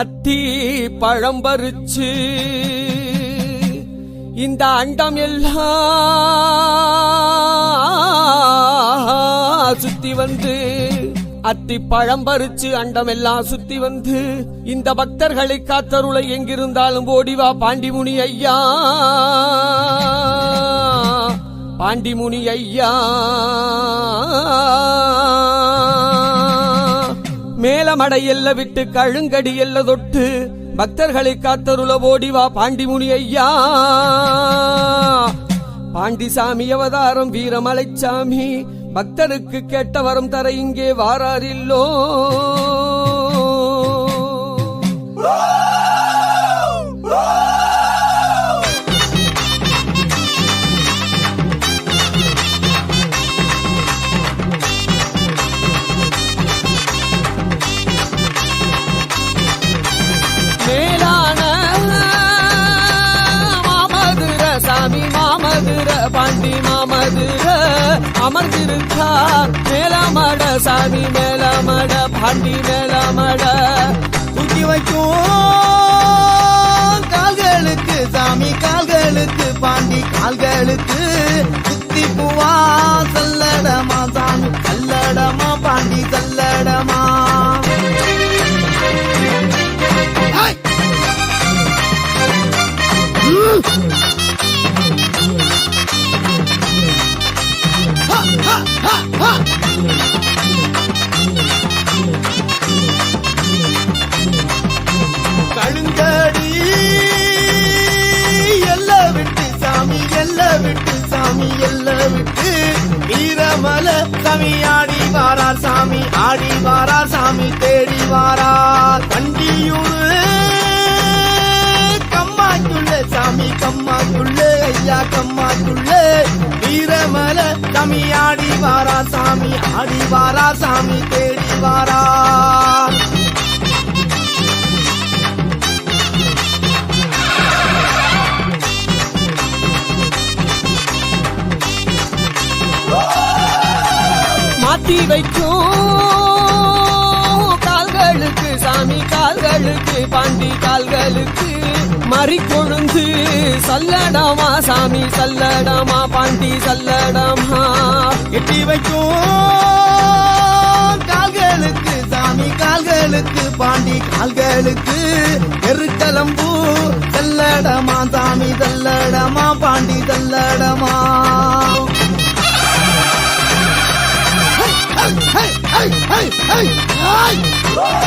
அத்தி பழம் பறிச்சு இந்த அண்டம் எல்லாம் சுத்தி வந்து அத்தி பழம் பறிச்சு அண்டம் எல்லாம் சுத்தி வந்து இந்த பக்தர்களை காத்தருளை எங்கிருந்தாலும் ஓடிவா பாண்டிமுனி ஐயா, பாண்டிமுனி ஐயா. மேலமடை எல்ல விட்டு கழுங்கடி எல்ல தொட்டு பக்தர்களை காத்தருள ஓடிவா பாண்டிமுனி ஐயா. பாண்டிசாமி அவதாரம் வீரமலைச்சாமி பக்தருக்கு கேட்ட வரம் தர இங்கே வாராரில்லோ. மேலான மாமதுர சாமி மாமதுர பாண்டி மாமதுர அமர்ந்திருக்கார். மேலமட சாமி மேலமட பாண்டி மேலமட தூக்கி வைக்கும் கால்களுக்கு சாமி கால்களுக்கு பாண்டி கால்களுக்கு சுத்தி பூவா சல்லடமா சாமி சல்லடமா பாண்டி சல்லடமா. கழுங்கடி எல்ல விட்டு சாமி எல்ல விட்டு சாமி எல்ல விட்டு வீரமல சாமி ஆடி வாரார் சாமி ஆடி வாரார் சாமி தேடி வாரார். கண்டியூரு கம்மாக்குள்ள சாமி கம்மாக்குள்ள ஐயா கம்மாக்குள்ள வீரமல சாமி ஆடி வாரார் சாமி ஆடி வாரார் சாமி தேடி வாரார். மாத்தி வைக்கும் கால்களுக்கு சாமி கால்களுக்கு பாண்டி கால்களுக்கு மறி கொழுந்து சல்லடமா சாமி சல்லடமா பாண்டி சல்லடமா. எட்டி வைக்கும் கால்களுக்கு சாமி கால்களுக்கு பாண்டி கால்களுக்கு எருக்கலம்பூ சல்லடமா சாமி சல்லடமா பாண்டி சல்லடமா. Hey!